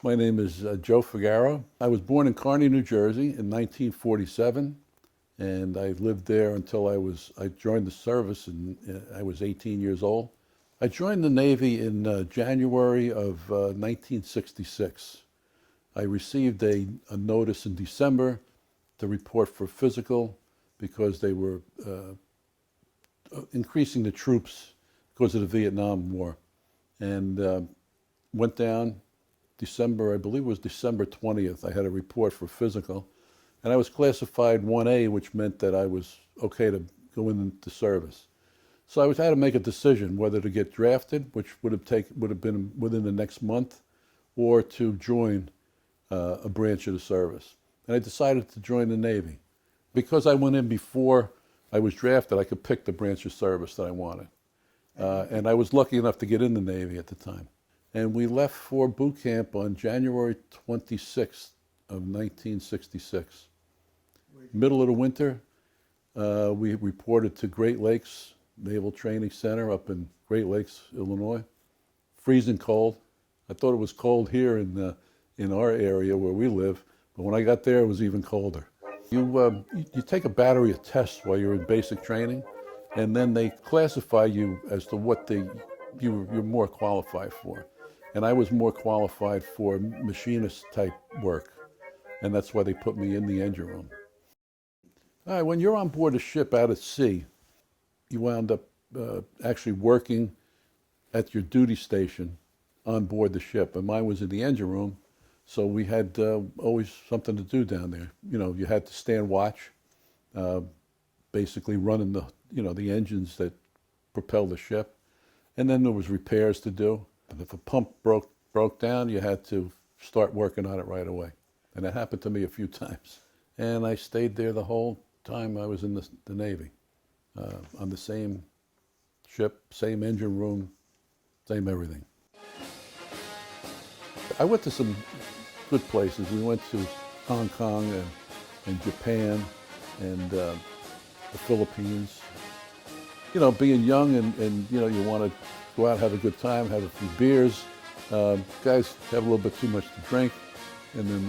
My name is Joe Fugaro. I was born in Kearney, New Jersey in 1947, and I lived there until I joined the service and I was 18 years old. I joined the Navy in January of 1966. I received a notice in December to report for physical because they were increasing the troops because of the Vietnam War. And went down December, I believe it was December 20th. I had a report for physical. And I was classified 1A, which meant that I was okay to go into service. So I had to make a decision whether to get drafted, which would have been within the next month, or to join a branch of the service. And I decided to join the Navy. Because I went in before I was drafted, I could pick the branch of service that I wanted. And I was lucky enough to get in the Navy at the time. And we left for boot camp on January 26th of 1966. Middle of the winter, we reported to Great Lakes Naval Training Center up in Great Lakes, Illinois. Freezing cold. I thought it was cold here in our area where we live, but when I got there, it was even colder. You take a battery of tests while you're in basic training, and then they classify you as to what you're more qualified for. And I was more qualified for machinist type work, and that's why they put me in the engine room. All right, when you're on board a ship out at sea, you wound up actually working at your duty station on board the ship, and mine was in the engine room, so we had always something to do down there. You know, you had to stand watch, basically running the engines that propel the ship, and then there was repairs to do. And if a pump broke down, you had to start working on it right away. And that happened to me a few times. And I stayed there the whole time I was in the Navy, on the same ship, same engine room, same everything. I went to some good places. We went to Hong Kong and Japan and the Philippines. You know, being young and you know, you want to go out, have a good time, have a few beers. Guys have a little bit too much to drink, and then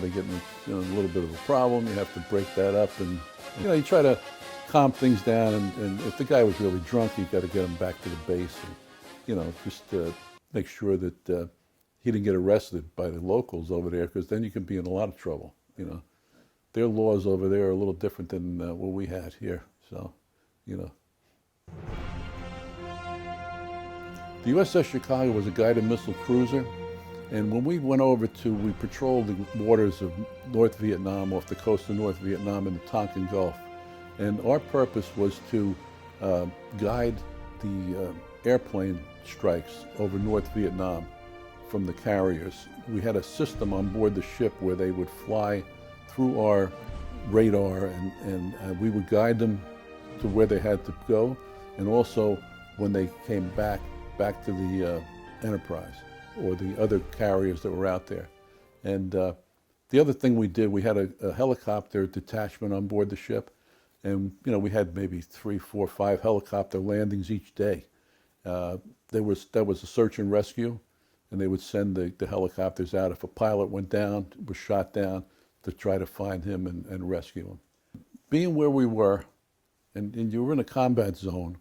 they get in a little bit of a problem. You have to break that up, and you try to calm things down. And if the guy was really drunk, you got to get him back to the base, and just make sure that he didn't get arrested by the locals over there, because then you can be in a lot of trouble. Their laws over there are a little different than what we had here. So, The USS Chicago was a guided missile cruiser, and when we went over we patrolled the waters of North Vietnam, off the coast of North Vietnam in the Tonkin Gulf. And our purpose was to guide the airplane strikes over North Vietnam from the carriers. We had a system on board the ship where they would fly through our radar, and we would guide them to where they had to go, and also when they came back to the Enterprise or the other carriers that were out there. And the other thing we did, we had a helicopter detachment on board the ship, and we had maybe 3, 4, 5 helicopter landings each day. That was a search and rescue, and they would send the helicopters out if a pilot went down, was shot down, to try to find him and rescue him. Being where we were, and you were in a combat zone,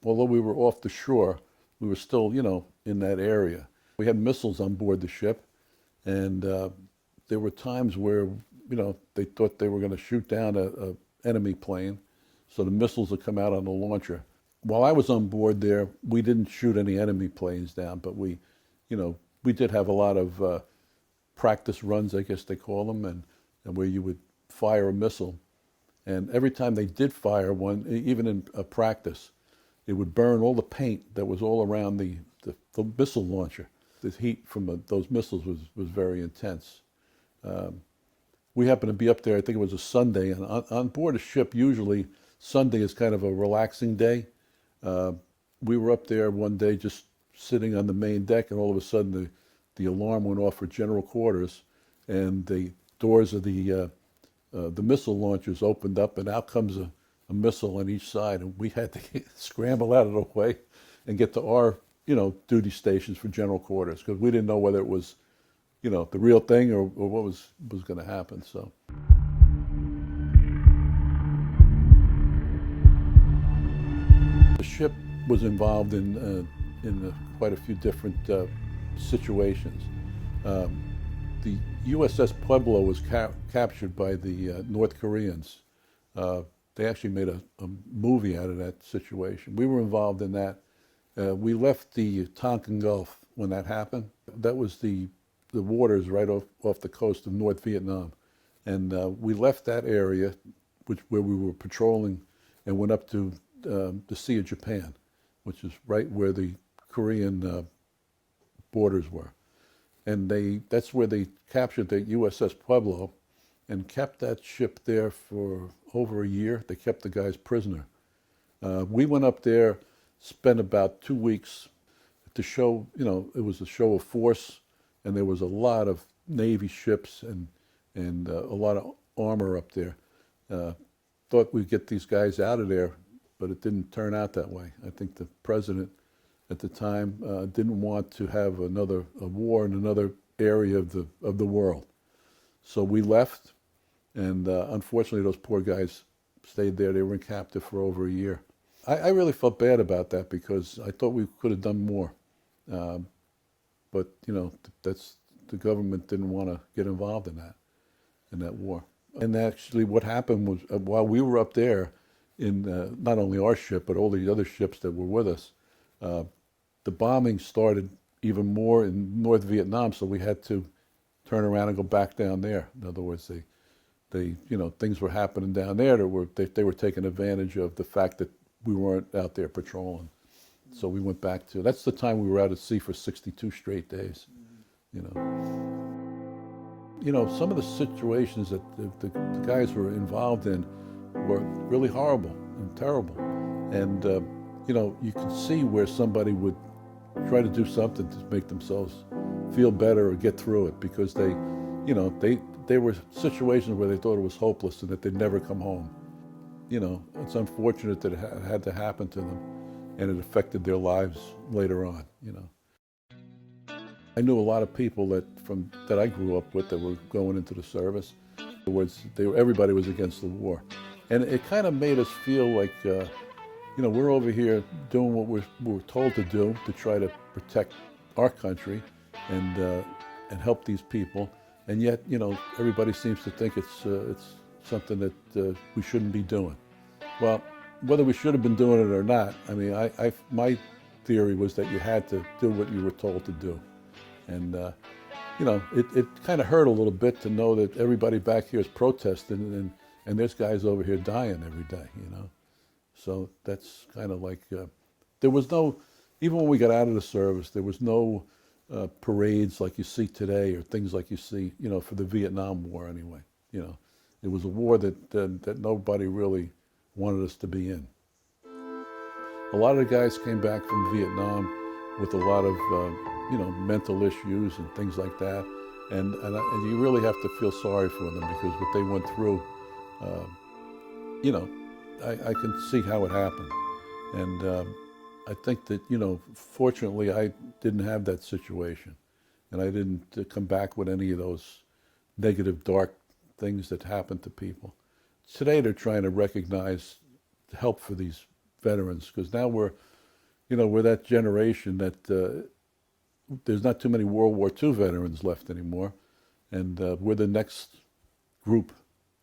although we were off the shore, we were still, in that area. We had missiles on board the ship, and there were times where, they thought they were going to shoot down a enemy plane, so the missiles would come out on the launcher. While I was on board there, we didn't shoot any enemy planes down, but we did have a lot of practice runs, I guess they call them, and where you would fire a missile. And every time they did fire one, even in a practice, it would burn all the paint that was all around the missile launcher. The heat from those missiles was very intense. We happened to be up there, I think it was a Sunday, and on board a ship, usually Sunday is kind of a relaxing day. We were up there one day just sitting on the main deck, and all of a sudden the alarm went off for general quarters, and the doors of the missile launchers opened up, and out comes a missile on each side, and we had to scramble out of the way and get to our, duty stations for general quarters, because we didn't know whether it was the real thing or what was going to happen. So the ship was involved in quite a few different situations. Um, the USS Pueblo was captured by the North Koreans. They actually made a movie out of that situation. We were involved in that. We left the Tonkin Gulf when that happened. That was the waters right off the coast of North Vietnam. And we left that area where we were patrolling and went up to the Sea of Japan, which is right where the Korean borders were. And that's where they captured the USS Pueblo and kept that ship there for over a year. They kept the guys prisoner. We went up there, spent about 2 weeks to show, it was a show of force, and there was a lot of Navy ships and a lot of armor up there. Thought we'd get these guys out of there, but it didn't turn out that way. I think the president at the time didn't want to have a war in another area of the world. So we left, and unfortunately those poor guys stayed there. They were in captive for over a year. I really felt bad about that because I thought we could have done more. But that's the government didn't want to get involved in that war. And actually what happened was while we were up there in not only our ship but all the other ships that were with us, the bombing started even more in North Vietnam, so we had to turn around and go back down there. In other words, things were happening down there that they were taking advantage of the fact that we weren't out there patrolling. So we went back that's the time we were out at sea for 62 straight days, some of the situations that the guys were involved in were really horrible and terrible. And, you could see where somebody would try to do something to make themselves feel better or get through it because they were situations where they thought it was hopeless and that they'd never come home. It's unfortunate that it had to happen to them, and it affected their lives later on. I knew a lot of people that I grew up with that were going into the service. In other words, everybody was against the war, and it kind of made us feel like we're over here doing what we're told to do to try to protect our country and help these people, and yet everybody seems to think it's something that we shouldn't be doing. Well, whether we should have been doing it or not, I mean, my theory was that you had to do what you were told to do. And, it kind of hurt a little bit to know that everybody back here is protesting and there's guys over here dying every day, So that's kind of like, there was no, even when we got out of the service, there was no parades like you see today or things like you see, for the Vietnam War anyway. It was a war that nobody really wanted us to be in. A lot of the guys came back from Vietnam with a lot of, mental issues and things like that. And you really have to feel sorry for them because what they went through, I can see how it happened. And I think that, fortunately I didn't have that situation. And I didn't come back with any of those negative, dark things that happen to people. Today they're trying to recognize the help for these veterans because now we're that generation that there's not too many World War II veterans left anymore, and we're the next group.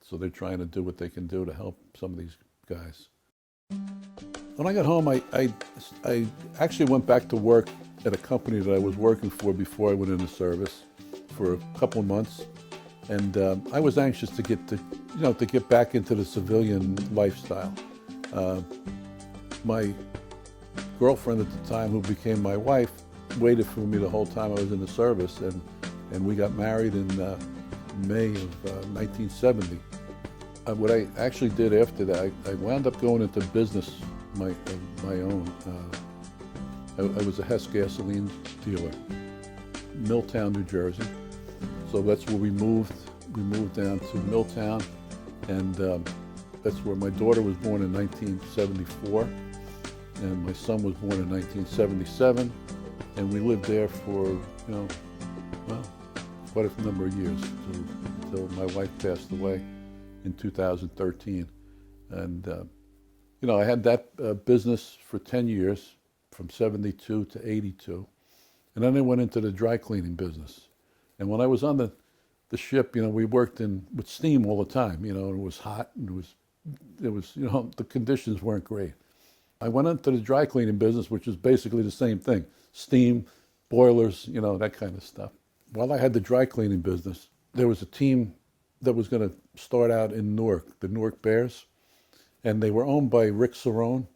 So they're trying to do what they can do to help some of these guys. When I got home, I actually went back to work at a company that I was working for before I went into service for a couple of months. And I was anxious to get back into the civilian lifestyle. My girlfriend at the time, who became my wife, waited for me the whole time I was in the service, and we got married in May of 1970. What I actually did after that, I wound up going into business my own. I was a Hess gasoline dealer, Milltown, New Jersey. So that's where we moved. We moved down to Milltown, and that's where my daughter was born in 1974, and my son was born in 1977, and we lived there for, quite a number of years until my wife passed away in 2013. And, I had that business for 10 years, from 72 to 82. And then I went into the dry cleaning business. And when I was on the ship, we worked with steam all the time, and it was hot, and it was, the conditions weren't great. I went into the dry cleaning business, which is basically the same thing: steam, boilers, that kind of stuff. While I had the dry cleaning business, there was a team that was going to start out in Newark, the Newark Bears, and they were owned by Rick Cerrone.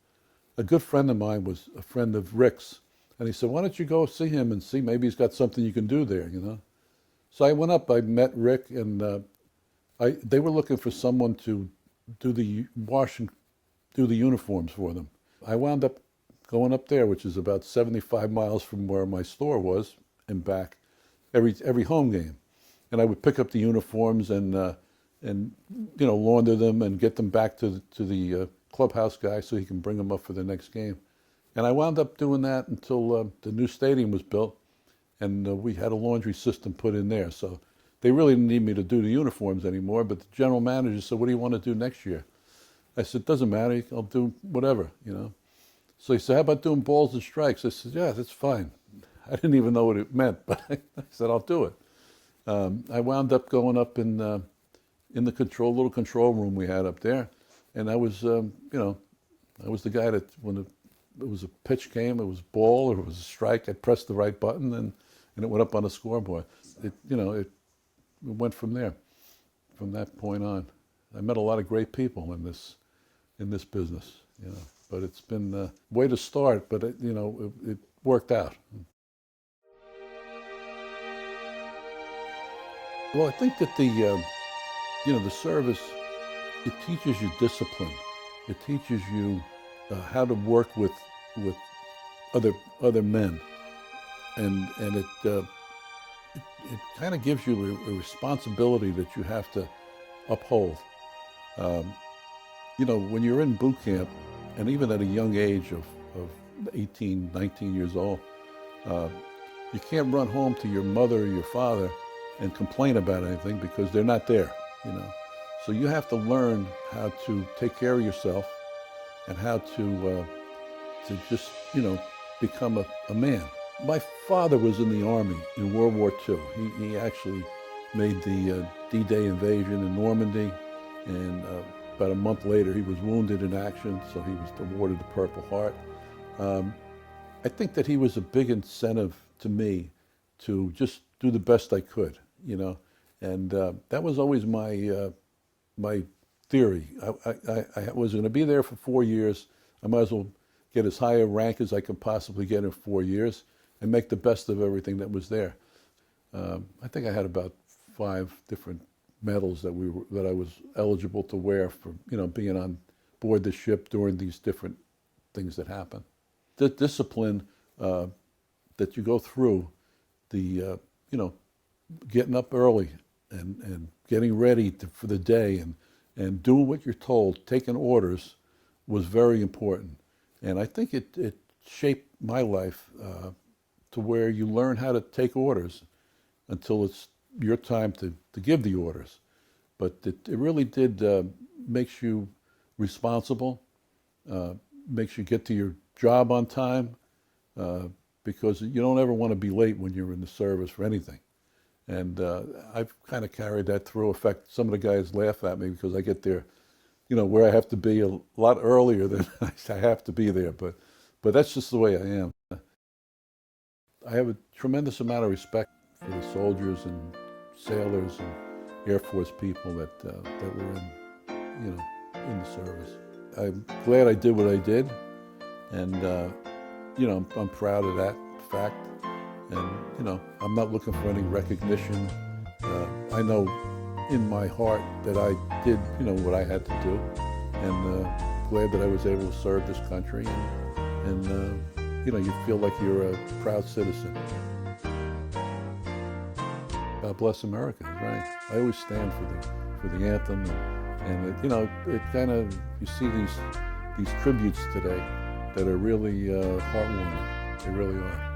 A good friend of mine was a friend of Rick's, and he said, "Why don't you go see him and see, maybe he's got something you can do there, So I went up, I met Rick, and they were looking for someone to do the wash and do the uniforms for them. I wound up going up there, which is about 75 miles from where my store was, and back every home game. And I would pick up the uniforms and launder them and get them back to the clubhouse guy so he can bring them up for the next game. And I wound up doing that until the new stadium was built, and we had a laundry system put in there. So they really didn't need me to do the uniforms anymore, but the general manager said, "What do you want to do next year?" I said, "Doesn't matter, I'll do whatever, So he said, "How about doing balls and strikes?" I said, "Yeah, that's fine." I didn't even know what it meant, but I said, "I'll do it." I wound up going up in the little control room we had up there, and I was, I was the guy that when it was a pitch came, it was ball or it was a strike, I pressed the right button and it went up on the scoreboard. It went from there, from that point on. I met a lot of great people in this business, but it's been a way to start, but it worked out. Well, I think that the service, it teaches you discipline. It teaches you how to work with other men, and it kind of gives you a responsibility that you have to uphold. When you're in boot camp, and even at a young age of 18, 19 years old, you can't run home to your mother or your father and complain about anything because they're not there, So you have to learn how to take care of yourself and how to just, become a man. My father was in the Army in World War II. He actually made the D-Day invasion in Normandy, and about a month later he was wounded in action, so he was awarded the Purple Heart. I think that he was a big incentive to me to just do the best I could, and that was always my theory. I was going to be there for 4 years. I might as well get as high a rank as I could possibly get in 4 years and make the best of everything that was there. I think I had about 5 different medals that I was eligible to wear for being on board the ship during these different things that happened. The discipline that you go through, the getting up early and getting ready for the day and doing what you're told, taking orders, was very important. And I think it shaped my life to where you learn how to take orders until it's your time to give the orders. But it really did makes you responsible, makes you get to your job on time, because you don't ever want to be late when you're in the service for anything. And I've kind of carried that through. In fact, some of the guys laugh at me because I get there, where I have to be a lot earlier than I have to be there. But that's just the way I am. I have a tremendous amount of respect for the soldiers and sailors and Air Force people that were in the service. I'm glad I did what I did, and I'm proud of that fact. And I'm not looking for any recognition. I know in my heart that I did what I had to do, and glad that I was able to serve this country, and you feel like you're a proud citizen. God bless America, right? I always stand for the anthem, and it kind of, you see these tributes today that are really heartwarming. They really are.